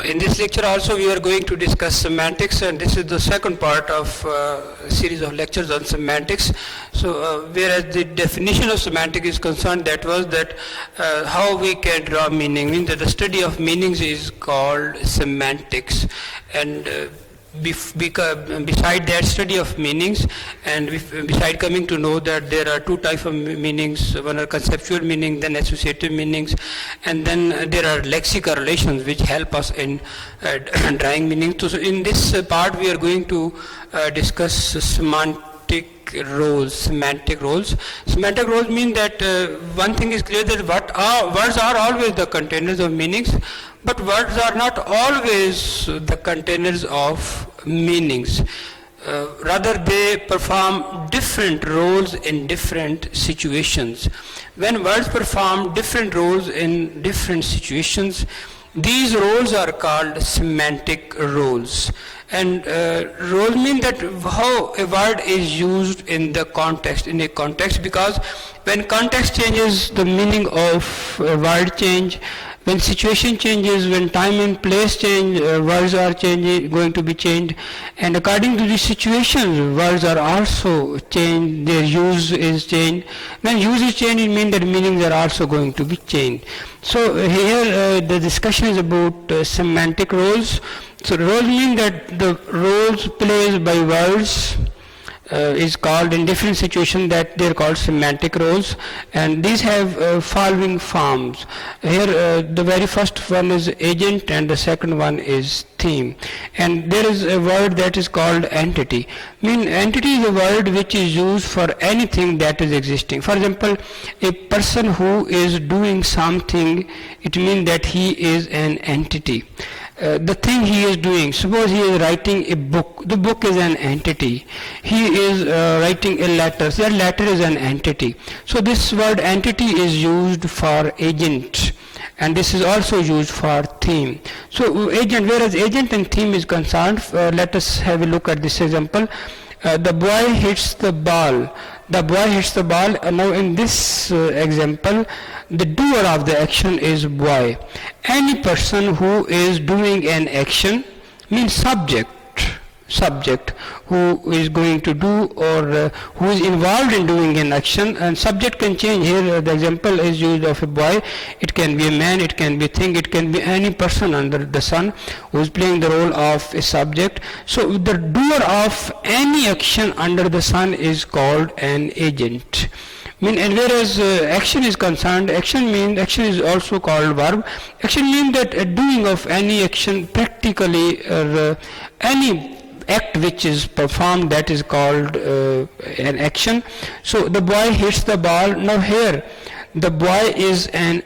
In this lecture also we are going to discuss semantics, and this is the second part of a series of lectures on semantics. So whereas the definition of semantics is concerned, that was that how we can draw meaning, means that the study of meanings is called semantics. And beside that study of meanings, and beside coming to know that there are two types of meanings, one are conceptual meaning, then associative meanings, and then there are lexical relations which help us in drawing meaning. So in this part we are going to discuss semantic roles. Semantic roles mean that one thing is clear, that words are always the containers of meanings, but words are not always the containers of meanings. Rather, they perform different roles in different situations. When words perform different roles in different situations, these roles are called semantic roles. And roles mean that how a word is used in the context, because when context changes, the meaning of a word change. When situation changes, when time and place change, words are going to be changed, and according to the situation, words are also changed, their use is changed. When use is changed, it means that meanings are also going to be changed. So here the discussion is about semantic roles. So roles mean that the roles played by words is called in different situations, that they are called semantic roles, and these have following forms. Here the very first one is agent and the second one is theme, and there is a word that is called entity. Entity is a word which is used for anything that is existing. For example, a person who is doing something, it means that he is an entity. The thing he is doing, suppose he is writing a book, the book is an entity. He is writing a letter, that letter is an entity. So this word entity is used for agent, and this is also used for theme. So agent, whereas agent and theme is concerned, let us have a look at this example. The boy hits the ball. The boy hits the ball. Now in this example, the doer of the action is boy. Any person who is doing an action means subject who is going to do, or who is involved in doing an action, and subject can change. Here the example is used of a boy. It can be a man, it can be a thing, it can be any person under the sun who is playing the role of a subject. So the doer of any action under the sun is called an agent. And whereas action is concerned, action is also called verb. Action means that doing of any action, practically any act which is performed, that is called an action. So the boy hits the ball. Now here the boy is an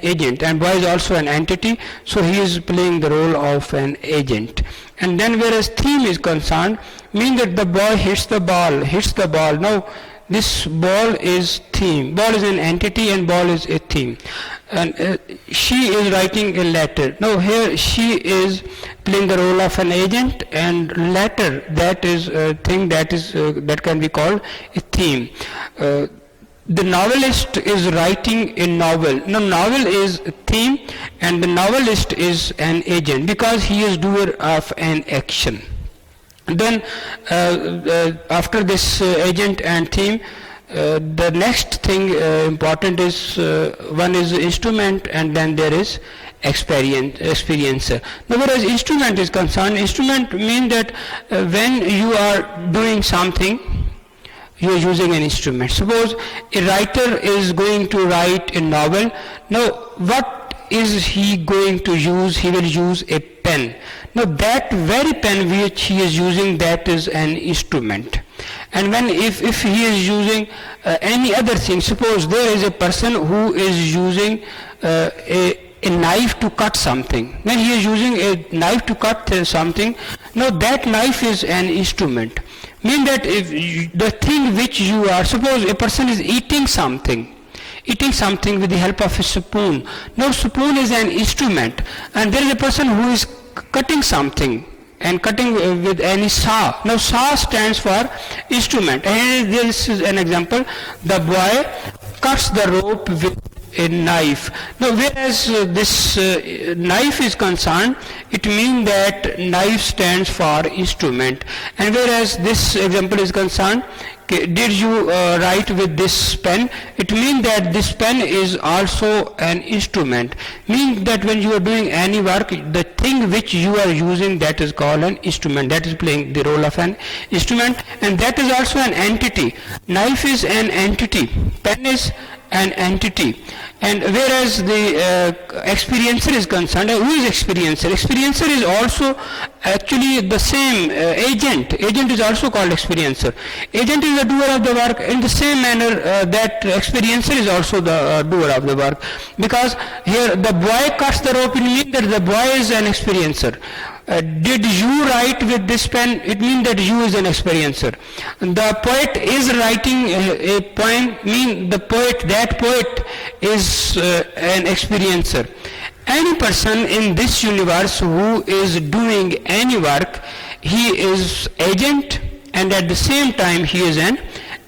agent, and boy is also an entity, so he is playing the role of an agent. And then whereas theme is concerned, means that the boy hits the ball. Now this ball is theme. Ball is an entity and ball is a theme. And she is writing a letter. Now here she is playing the role of an agent, and letter, that is a thing that can be called a theme. The novelist is writing a novel. Now novel is a theme and the novelist is an agent, because he is doer of an action. Then after this agent and theme, the next thing important is one is instrument, and then there is experiencer. Now whereas instrument is concerned, instrument means that when you are doing something, you are using an instrument. Suppose a writer is going to write a novel. Now what is he going to use? He will use a pen. Now that very pen which he is using, that is an instrument. And when if he is using any other thing, suppose there is a person who is using a knife to cut something, then he is using a knife to cut something. Now that knife is an instrument. Mean that if the thing which you are, suppose a person is eating something with the help of a spoon. Now spoon is an instrument, and there is a person who is cutting something and cutting with any saw. Now saw stands for instrument, and this is an example. The boy cuts the rope with a knife. Now whereas this knife is concerned, it means that knife stands for instrument, and whereas this example is concerned, did you write with this pen, it means that this pen is also an instrument, means that when you are doing any work, the thing which you are using, that is called an instrument, that is playing the role of an instrument, and that is also an entity. Knife is an entity, pen is an entity. And whereas the experiencer is concerned, who is experiencer? Experiencer is also actually the same agent. Agent is also called experiencer. Agent is the doer of the work in the same manner that experiencer is also the doer of the work. Because here the boy cuts the rope, it means that the boy is an experiencer. Did you write with this pen? It means that you is an experiencer. The poet is writing a poem, mean the poet, that poet is an experiencer. Any person in this universe who is doing any work, he is agent, and at the same time he is an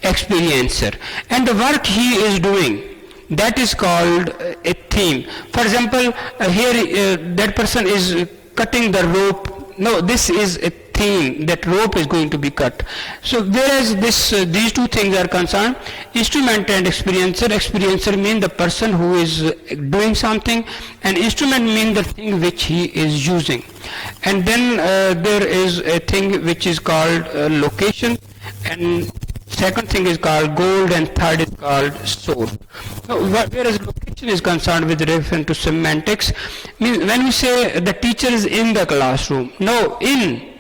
experiencer. And the work he is doing, that is called a theme. For example, here that person is cutting the rope. No, this is a theme, that rope is going to be cut. So whereas these two things are concerned, instrument and experiencer. Experiencer means the person who is doing something, and instrument means the thing which he is using. And then there is a thing which is called location, and second thing is called goal, and third is called source. Now, whereas location is concerned with reference to semantics, means when we say the teacher is in the classroom, no, in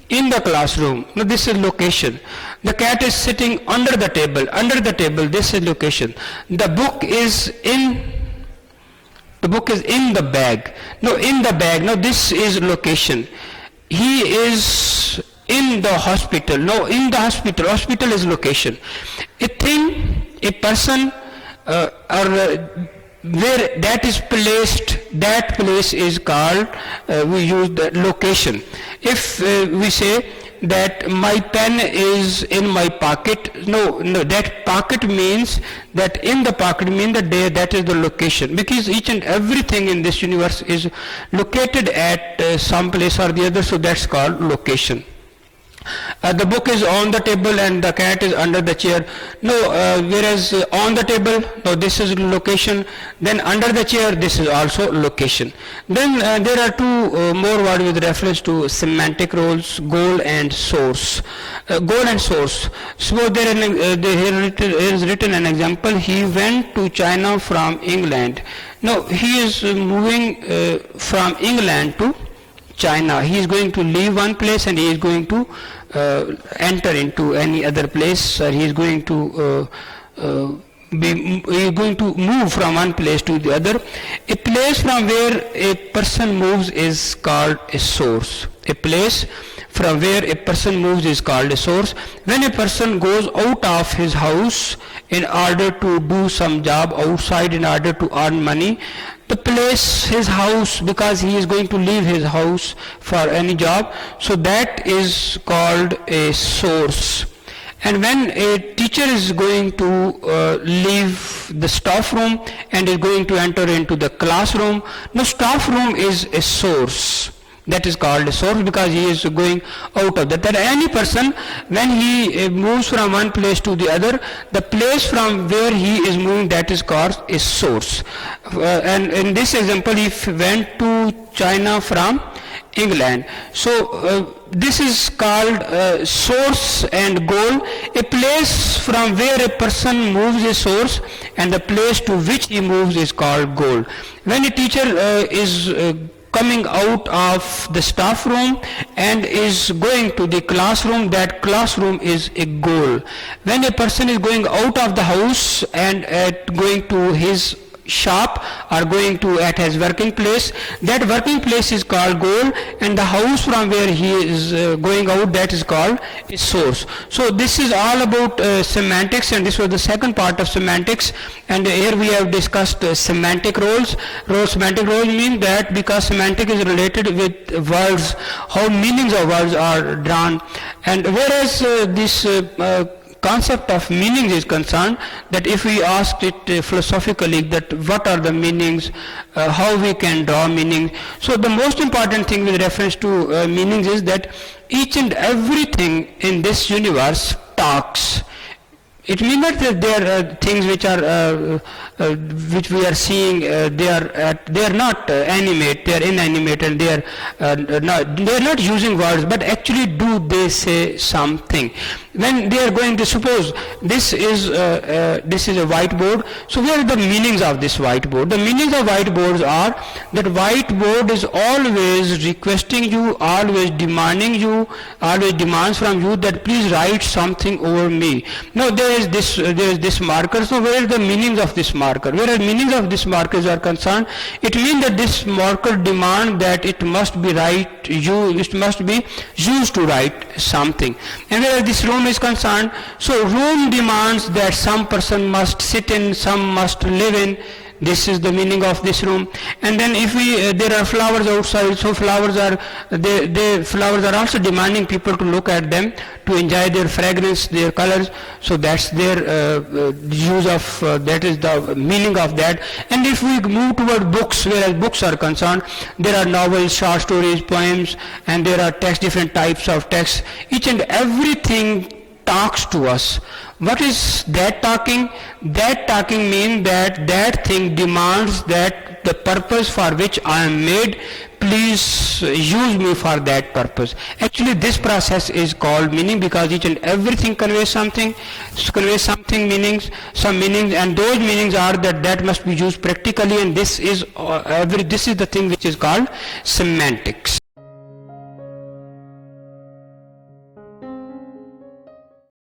the classroom, no, this is location. The cat is sitting under the table, this is location. The book is in the bag, no, in the bag, no, this is location. He is in the hospital, no, in the hospital is location. A thing, a person, or where that is placed, that place is called, we use the location. If we say that my pen is in my pocket, no, that pocket means that in the pocket means that is the location, because each and everything in this universe is located at some place or the other, so that's called location. The book is on the table and the cat is under the chair. No, whereas on the table, no, this is location. Then under the chair, this is also location. Then there are two more words with reference to semantic roles: goal and source. Goal and source. So there is written an example. He went to China from England. No, he is moving from England to China. He is going to leave one place and he is going to enter into any other place. He is going to move from one place to the other. A place from where a person moves is called a source. A place from where a person moves is called a source. When a person goes out of his house in order to do some job outside, in order to earn money, the place, his house, because he is going to leave his house for any job, so that is called a source. And when a teacher is going to leave the staff room and is going to enter into the classroom, the staff room is a source. That is called a source because he is going out of that. That any person, when he moves from one place to the other, the place from where he is moving, that is called a source. And in this example, he went to China from England. So this is called source and goal. A place from where a person moves is source, and the place to which he moves is called goal. When a teacher is coming out of the staff room and is going to the classroom, that classroom is a goal. When a person is going out of the house and going to his shop or going to at his working place, that working place is called goal, and the house from where he is going out, that is called a source. So this is all about semantics, and this was the second part of semantics. And here we have discussed semantic roles. Semantic roles mean that because semantic is related with words, how meanings of words are drawn, and whereas this concept of meanings is concerned, that if we asked it philosophically, that what are the meanings, how we can draw meaning. So the most important thing with reference to meanings is that each and everything in this universe talks. It means not that there are things which are which we are seeing. They are not animate. They are inanimate, and they are not using words. But actually, do they say something? When they are going to suppose this is a whiteboard. So where are the meanings of this whiteboard? The meanings of whiteboards are that whiteboard is always requesting you, always demanding you, always demands from you that please write something over me. Now there is this marker. So where are the meanings of this marker? Whereas meanings of this markers are concerned, it means that this marker demand that it must be it must be used to write something. And whereas this room is concerned, so room demands that some person must sit in, some must live in. This is the meaning of this room. And then if there are flowers outside, so flowers are also demanding people to look at them, to enjoy their fragrance, their colors. So that's their use of that is the meaning of that. And if we move toward books, whereas books are concerned, there are novels, short stories, poems, and there are text, different types of text. Each and everything talks to us. What is that talking? That talking means that thing demands that the purpose for which I am made, please use me for that purpose. Actually, this process is called meaning, because each and everything conveys something, meanings, some meanings, and those meanings are that must be used practically, and this is the thing which is called semantics.